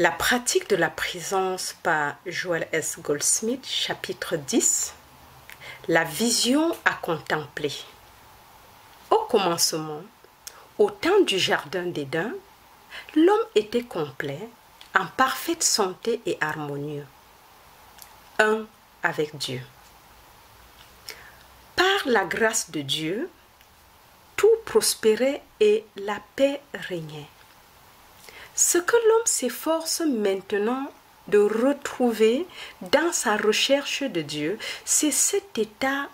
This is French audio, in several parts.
La pratique de la présence par Joel S. Goldsmith, chapitre 10. La vision à contempler. Au commencement, au temps du jardin d'Éden, l'homme était complet, en parfaite santé et harmonieux, un avec Dieu. Par la grâce de Dieu, tout prospérait et la paix régnait. Ce que l'homme s'efforce maintenant de retrouver dans sa recherche de Dieu, c'est cet état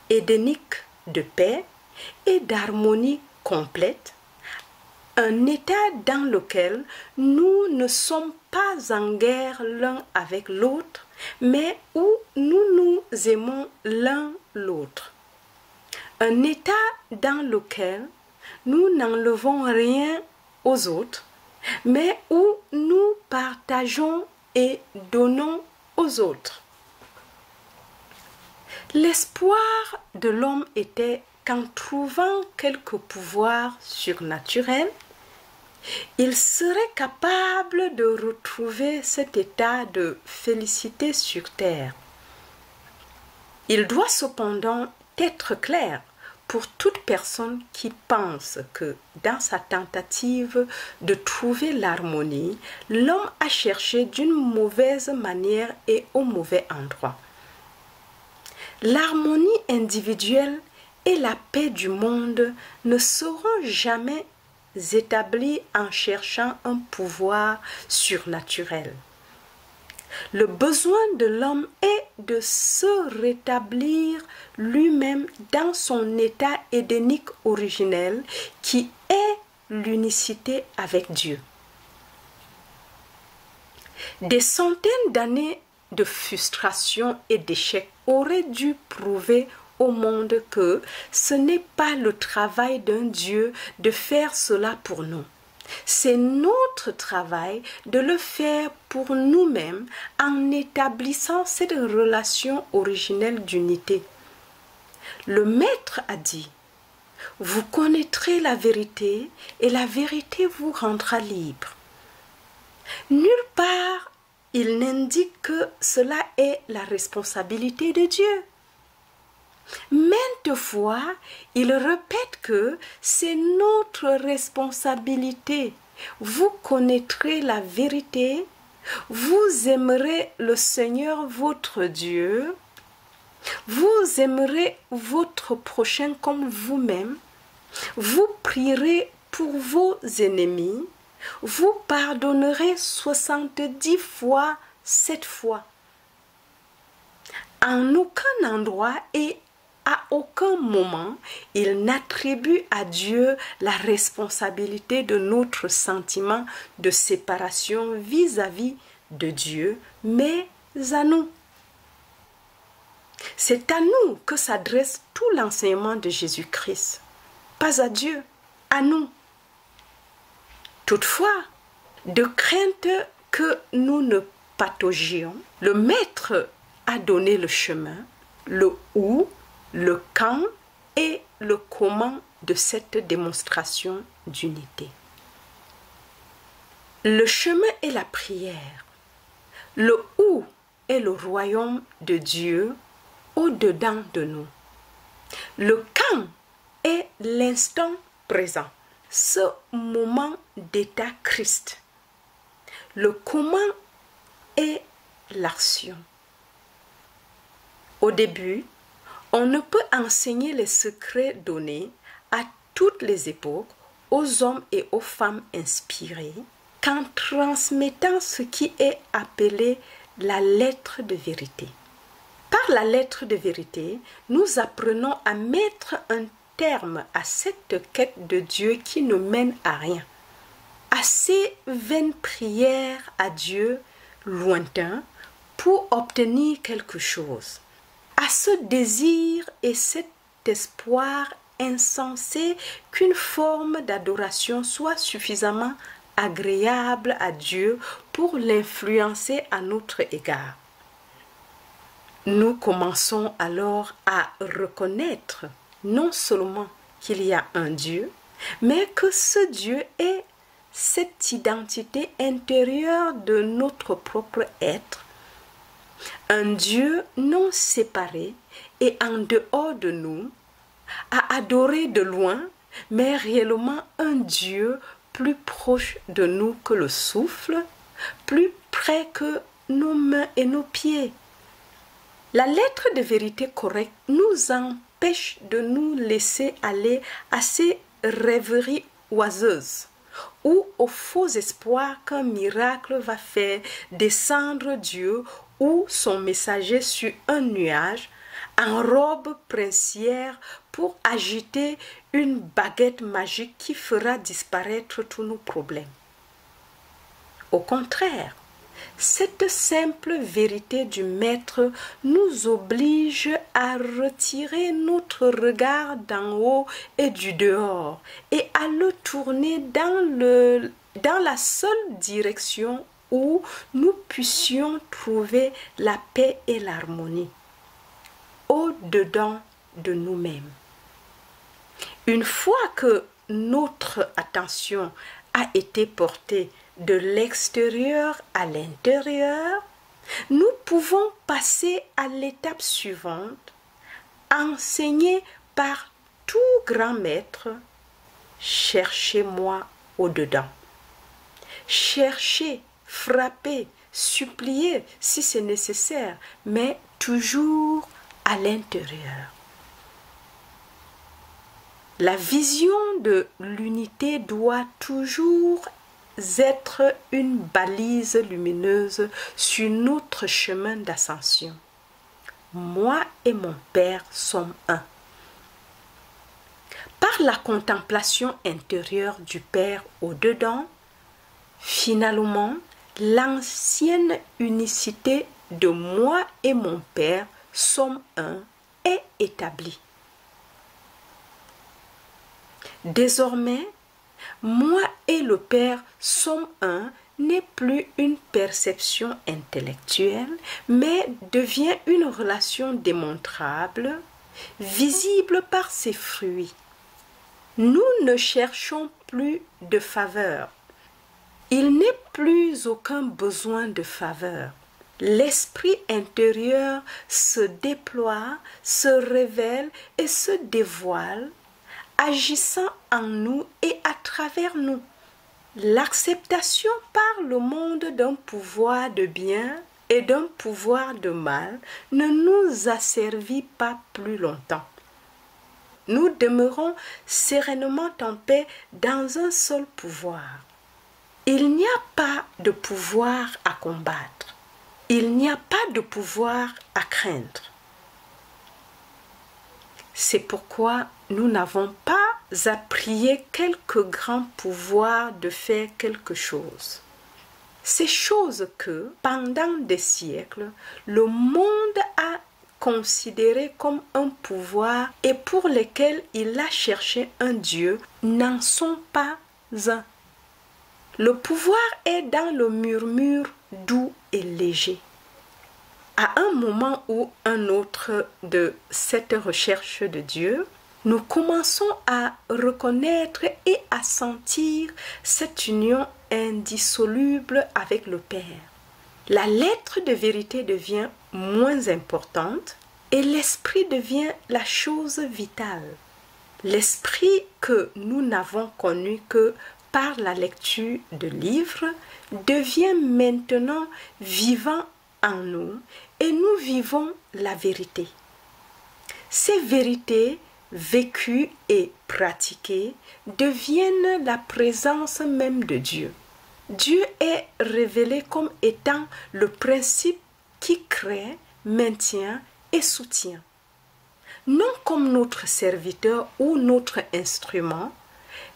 édénique de paix et d'harmonie complète, un état dans lequel nous ne sommes pas en guerre l'un avec l'autre, mais où nous nous aimons l'un l'autre. Un état dans lequel nous n'enlevons rien aux autres, mais où nous partageons et donnons aux autres. L'espoir de l'homme était qu'en trouvant quelque pouvoir surnaturel, il serait capable de retrouver cet état de félicité sur terre. Il doit cependant être clair pour toute personne qui pense que dans sa tentative de trouver l'harmonie, l'homme a cherché d'une mauvaise manière et au mauvais endroit. L'harmonie individuelle et la paix du monde ne seront jamais établies en cherchant un pouvoir surnaturel. Le besoin de l'homme est de se rétablir lui-même dans son état édénique originel qui est l'unicité avec Dieu. Des centaines d'années de frustration et d'échecs auraient dû prouver au monde que ce n'est pas le travail d'un Dieu de faire cela pour nous. C'est notre travail de le faire pour nous-mêmes en établissant cette relation originelle d'unité. Le Maître a dit, « Vous connaîtrez la vérité et la vérité vous rendra libre. » Nulle part, il n'indique que cela est la responsabilité de Dieu. Maintes fois, il répète que c'est notre responsabilité. Vous connaîtrez la vérité, vous aimerez le Seigneur votre Dieu, vous aimerez votre prochain comme vous-même, vous prierez pour vos ennemis, vous pardonnerez 70 fois 7 fois. En aucun endroit et à aucun moment, il n'attribue à Dieu la responsabilité de notre sentiment de séparation vis-à-vis de Dieu, mais à nous. C'est à nous que s'adresse tout l'enseignement de Jésus-Christ, pas à Dieu, à nous. Toutefois, de crainte que nous ne pataugions, le Maître a donné le chemin, le où, le quand et le comment de cette démonstration d'unité. Le chemin est la prière. Le où est le royaume de Dieu au-dedans de nous. Le quand est l'instant présent, ce moment d'état Christ. Le comment est l'action. Au début, on ne peut enseigner les secrets donnés à toutes les époques aux hommes et aux femmes inspirés qu'en transmettant ce qui est appelé la lettre de vérité. Par la lettre de vérité, nous apprenons à mettre un terme à cette quête de Dieu qui ne mène à rien, à ces vaines prières à Dieu lointain pour obtenir quelque chose, à ce désir et cet espoir insensé qu'une forme d'adoration soit suffisamment agréable à Dieu pour l'influencer à notre égard. Nous commençons alors à reconnaître non seulement qu'il y a un Dieu, mais que ce Dieu est cette identité intérieure de notre propre être, un Dieu non séparé et en dehors de nous, à adorer de loin, mais réellement un Dieu plus proche de nous que le souffle, plus près que nos mains et nos pieds. La lettre de vérité correcte nous empêche de nous laisser aller à ces rêveries oiseuses ou aux faux espoirs qu'un miracle va faire descendre Dieu ou son messager sur un nuage en robe princière pour agiter une baguette magique qui fera disparaître tous nos problèmes. Au contraire, cette simple vérité du Maître nous oblige à retirer notre regard d'en haut et du dehors et à le tourner dans la seule direction où nous puissions trouver la paix et l'harmonie, au-dedans de nous-mêmes. Une fois que notre attention a été portée de l'extérieur à l'intérieur, nous pouvons passer à l'étape suivante, enseignée par tout grand maître, cherchez-moi au-dedans. Cherchez, frappez, suppliez si c'est nécessaire, mais toujours à l'intérieur. La vision de l'unité doit toujours être une balise lumineuse sur notre chemin d'ascension. Moi et mon Père sommes un. Par la contemplation intérieure du Père au-dedans, finalement, l'ancienne unicité de moi et mon Père sommes un est établie. Désormais, moi et le Père sommes un n'est plus une perception intellectuelle, mais devient une relation démontrable, visible par ses fruits. Nous ne cherchons plus de faveur. Il n'est plus aucun besoin de faveur. L'esprit intérieur se déploie, se révèle et se dévoile, agissant en nous et à travers nous. L'acceptation par le monde d'un pouvoir de bien et d'un pouvoir de mal ne nous asservit pas plus longtemps. Nous demeurons sérénement en paix dans un seul pouvoir. Il n'y a pas de pouvoir à combattre. Il n'y a pas de pouvoir à craindre. C'est pourquoi nous n'avons pas à prier quelque grand pouvoir de faire quelque chose. Ces choses que, pendant des siècles, le monde a considérées comme un pouvoir et pour lesquelles il a cherché un Dieu, n'en sont pas un. Le pouvoir est dans le murmure doux et léger. À un moment ou un autre de cette recherche de Dieu, nous commençons à reconnaître et à sentir cette union indissoluble avec le Père. La lettre de vérité devient moins importante et l'esprit devient la chose vitale. L'esprit que nous n'avons connu que par la lecture de livres devient maintenant vivant en nous et nous vivons la vérité. Ces vérités vécues et pratiquées deviennent la présence même de Dieu. Dieu est révélé comme étant le principe qui crée, maintient et soutient. Non comme notre serviteur ou notre instrument,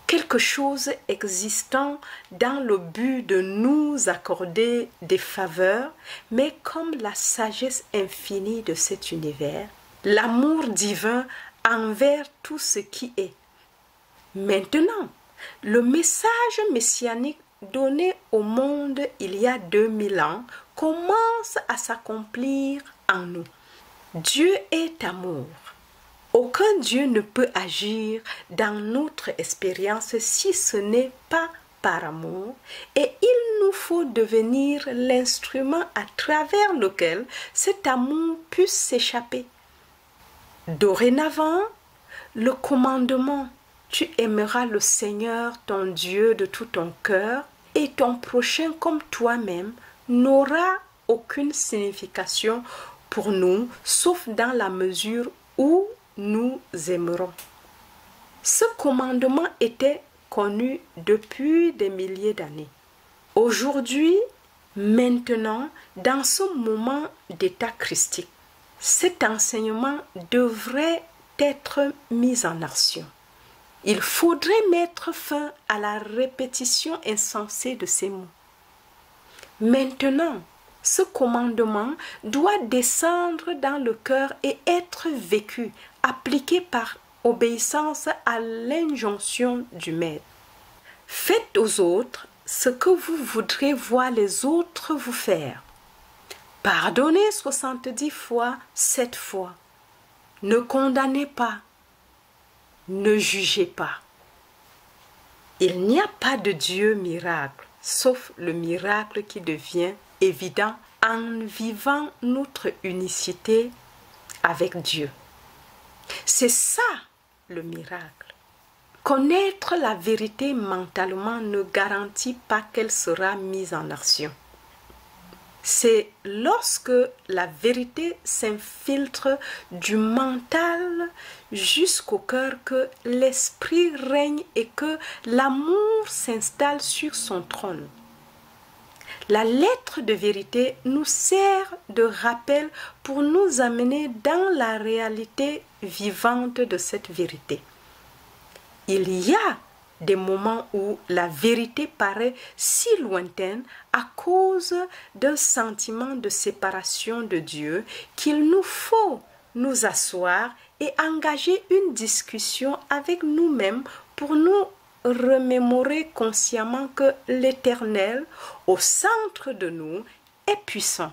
quelque chose existant dans le but de nous accorder des faveurs, mais comme la sagesse infinie de cet univers, l'amour divin envers tout ce qui est. Maintenant, le message messianique donné au monde il y a 2000 ans commence à s'accomplir en nous. Dieu est amour. Aucun Dieu ne peut agir dans notre expérience si ce n'est pas par amour et il nous faut devenir l'instrument à travers lequel cet amour puisse s'échapper. Dorénavant, le commandement « Tu aimeras le Seigneur ton Dieu de tout ton cœur et ton prochain comme toi-même » n'aura aucune signification pour nous, sauf dans la mesure où nous aimerons. Ce commandement était connu depuis des milliers d'années. Aujourd'hui, maintenant, dans ce moment d'état christique, cet enseignement devrait être mis en action. Il faudrait mettre fin à la répétition insensée de ces mots. Maintenant, ce commandement doit descendre dans le cœur et être vécu, appliqué par obéissance à l'injonction du Maître. Faites aux autres ce que vous voudrez voir les autres vous faire. Pardonnez 70 fois, 7 fois. Ne condamnez pas. Ne jugez pas. Il n'y a pas de Dieu miracle, sauf le miracle qui devient évident en vivant notre unicité avec Dieu. C'est ça le miracle. Connaître la vérité mentalement ne garantit pas qu'elle sera mise en action. C'est lorsque la vérité s'infiltre du mental jusqu'au cœur que l'esprit règne et que l'amour s'installe sur son trône. La lettre de vérité nous sert de rappel pour nous amener dans la réalité vivante de cette vérité. Il y a des moments où la vérité paraît si lointaine à cause d'un sentiment de séparation de Dieu qu'il nous faut nous asseoir et engager une discussion avec nous-mêmes pour nous remémorer consciemment que l'Éternel, au centre de nous, est puissant.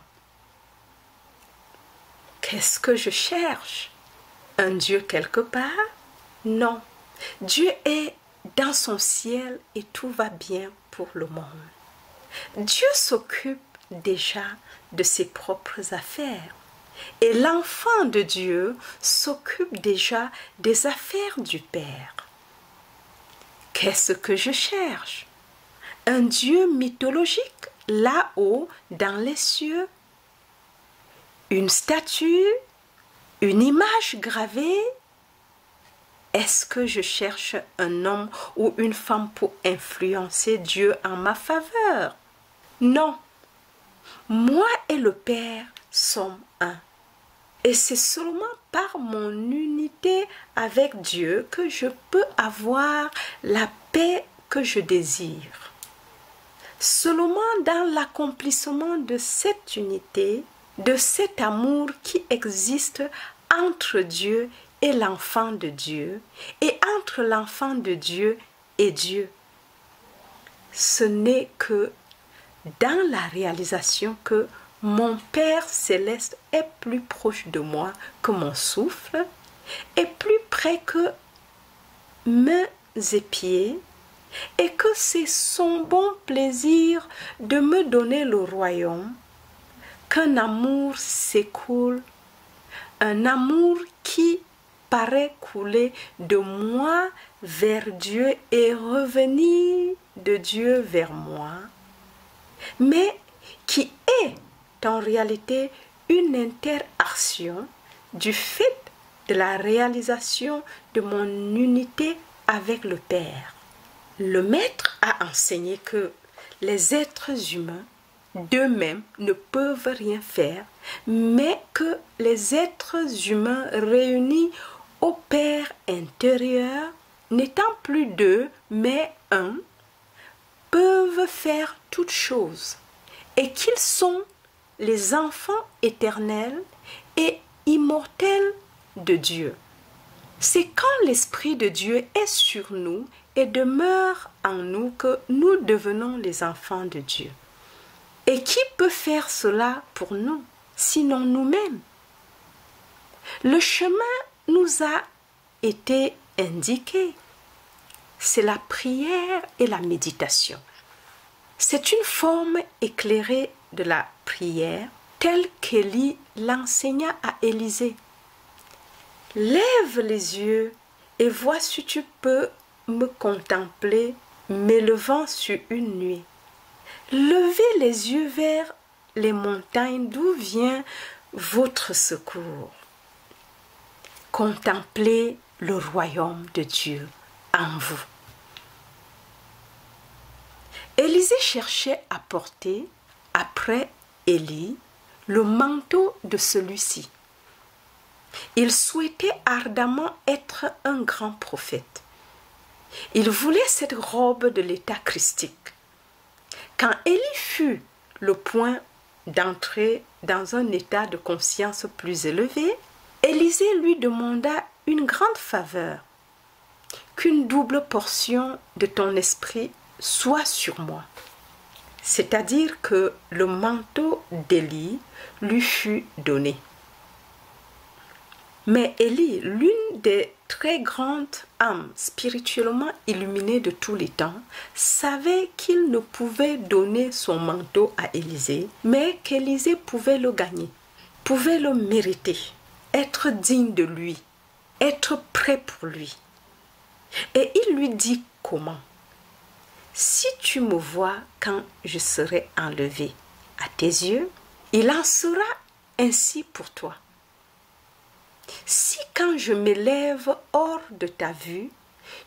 Qu'est-ce que je cherche? Un Dieu quelque part? Non. Dieu est dans son ciel et tout va bien pour le monde. Dieu s'occupe déjà de ses propres affaires et l'enfant de Dieu s'occupe déjà des affaires du Père. Qu'est-ce que je cherche? Un Dieu mythologique là-haut dans les cieux? Une statue? Une image gravée? Est-ce que je cherche un homme ou une femme pour influencer Dieu en ma faveur? Non. Moi et le Père sommes un. Et c'est seulement par mon unité avec Dieu que je peux avoir la paix que je désire. Seulement dans l'accomplissement de cette unité, de cet amour qui existe entre Dieu et l'enfant de Dieu, et entre l'enfant de Dieu et Dieu. Ce n'est que dans la réalisation que mon Père céleste est plus proche de moi que mon souffle, est plus près que mains et pieds, et que c'est son bon plaisir de me donner le royaume, qu'un amour s'écoule, un amour qui paraît couler de moi vers Dieu et revenir de Dieu vers moi, mais qui est en réalité une interaction du fait de la réalisation de mon unité avec le Père. Le Maître a enseigné que les êtres humains d'eux-mêmes ne peuvent rien faire, mais que les êtres humains réunis au Père intérieur, n'étant plus deux, mais un, peuvent faire toutes choses, et qu'ils sont les enfants éternels et immortels de Dieu. C'est quand l'Esprit de Dieu est sur nous et demeure en nous que nous devenons les enfants de Dieu. Et qui peut faire cela pour nous, sinon nous-mêmes? Le chemin nous a été indiqué. c'est la prière et la méditation. C'est une forme éclairée de la prière telle qu'Élie l'enseigna à Élisée. Lève les yeux et vois si tu peux me contempler m'élevant sur une nuée. Levez les yeux vers les montagnes d'où vient votre secours. Contemplez le royaume de Dieu en vous. Élisée cherchait à porter, après Élie, le manteau de celui-ci. Il souhaitait ardemment être un grand prophète. Il voulait cette robe de l'état christique. Quand Élie fut le point d'entrer dans un état de conscience plus élevé, Élisée lui demanda une grande faveur, qu'une double portion de ton esprit soit sur moi. C'est-à-dire que le manteau d'Élie lui fut donné. Mais Élie, l'une des très grandes âmes spirituellement illuminées de tous les temps, savait qu'il ne pouvait donner son manteau à Élisée, mais qu'Élisée pouvait le gagner, pouvait le mériter, être digne de lui, être prêt pour lui. Et il lui dit comment? Si tu me vois quand je serai enlevé à tes yeux, il en sera ainsi pour toi. Si quand je m'élève hors de ta vue,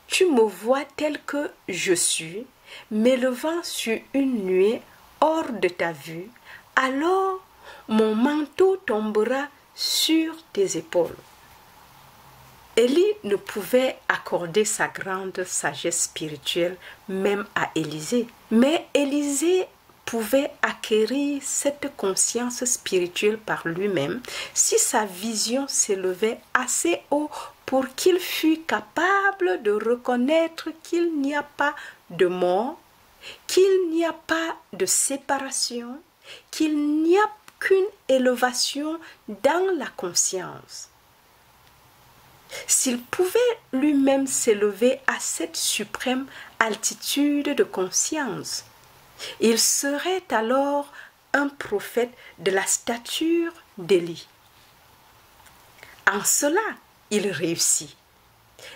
tu me vois tel que je suis, m'élevant sur une nuée hors de ta vue, alors mon manteau tombera sur tes épaules. Élie ne pouvait accorder sa grande sagesse spirituelle même à Élisée, mais Élisée pouvait acquérir cette conscience spirituelle par lui-même si sa vision s'élevait assez haut pour qu'il fût capable de reconnaître qu'il n'y a pas de mort, qu'il n'y a pas de séparation, qu'il n'y a qu'une élévation dans la conscience. S'il pouvait lui-même s'élever à cette suprême altitude de conscience, il serait alors un prophète de la stature d'Élie. En cela, il réussit.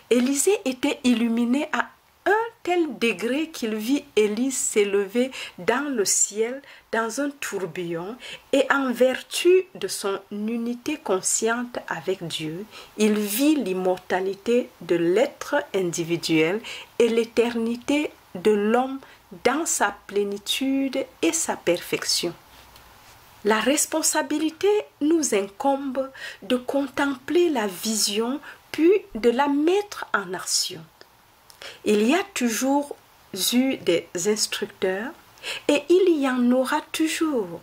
Élisée était illuminé à un tel degré qu'il vit Élie s'élever dans le ciel dans un tourbillon et en vertu de son unité consciente avec Dieu, il vit l'immortalité de l'être individuel et l'éternité de l'homme dans sa plénitude et sa perfection. La responsabilité nous incombe de contempler la vision puis de la mettre en action. Il y a toujours eu des instructeurs et il y en aura toujours.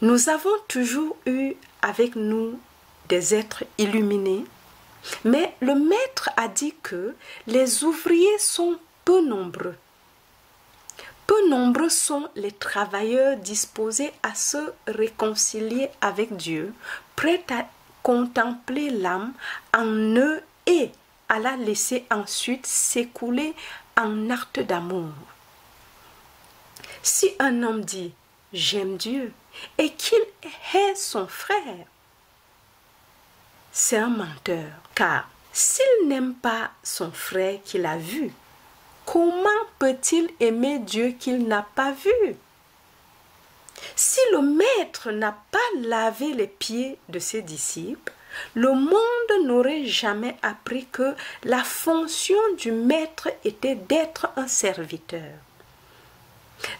Nous avons toujours eu avec nous des êtres illuminés, mais le maître a dit que les ouvriers sont peu nombreux. Peu nombreux sont les travailleurs disposés à se réconcilier avec Dieu, prêts à contempler l'âme en eux et à la laisser ensuite s'écouler en acte d'amour. Si un homme dit « j'aime Dieu » et qu'il hait son frère, c'est un menteur, car s'il n'aime pas son frère qu'il a vu, comment peut-il aimer Dieu qu'il n'a pas vu? Si le maître n'a pas lavé les pieds de ses disciples, le monde n'aurait jamais appris que la fonction du maître était d'être un serviteur.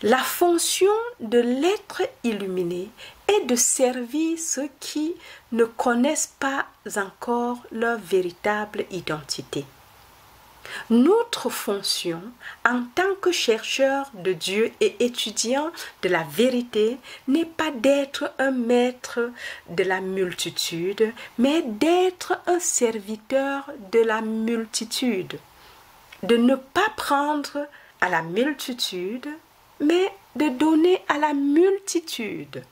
La fonction de l'être illuminé est de servir ceux qui ne connaissent pas encore leur véritable identité. Notre fonction en tant que chercheurs de Dieu et étudiants de la vérité n'est pas d'être un maître de la multitude, mais d'être un serviteur de la multitude, de ne pas prendre à la multitude, mais de donner à la multitude.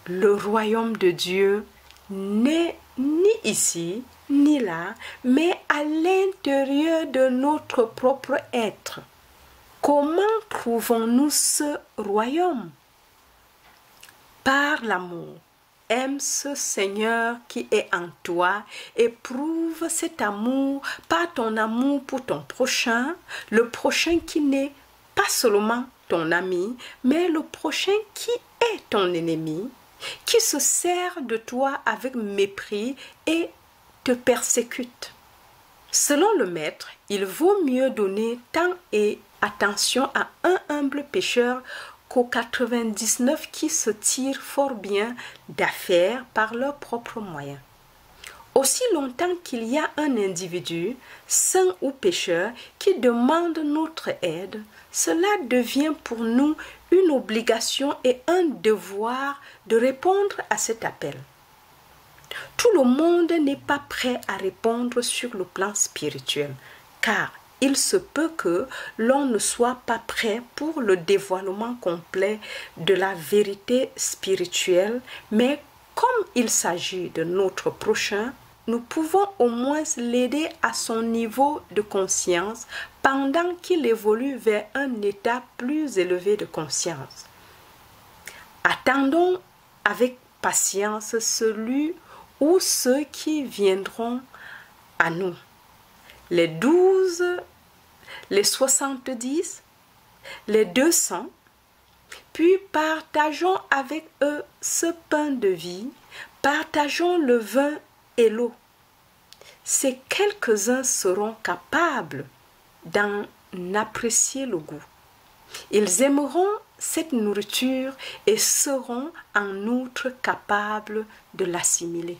Le royaume de Dieu n'est ni ici ni là, mais à l'intérieur de notre propre être. Comment trouvons-nous ce royaume? Par l'amour. Aime ce Seigneur qui est en toi et prouve cet amour par ton amour pour ton prochain, le prochain qui n'est pas seulement ton ami, mais le prochain qui est ton ennemi, qui se sert de toi avec mépris et te persécute. Selon le Maître, il vaut mieux donner temps et attention à un humble pécheur qu'aux 99 qui se tirent fort bien d'affaire par leurs propres moyens. Aussi longtemps qu'il y a un individu, saint ou pécheur, qui demande notre aide, cela devient pour nous une obligation et un devoir de répondre à cet appel. Tout le monde n'est pas prêt à répondre sur le plan spirituel, car il se peut que l'on ne soit pas prêt pour le dévoilement complet de la vérité spirituelle, mais comme il s'agit de notre prochain, nous pouvons au moins l'aider à son niveau de conscience pendant qu'il évolue vers un état plus élevé de conscience. Attendons avec patience celui ou ceux qui viendront à nous. Les 12, les 70, les 200, puis partageons avec eux ce pain de vie, partageons le vin et l'eau. Ces quelques-uns seront capables d'en apprécier le goût. Ils aimeront cette nourriture et seront en outre capables de l'assimiler.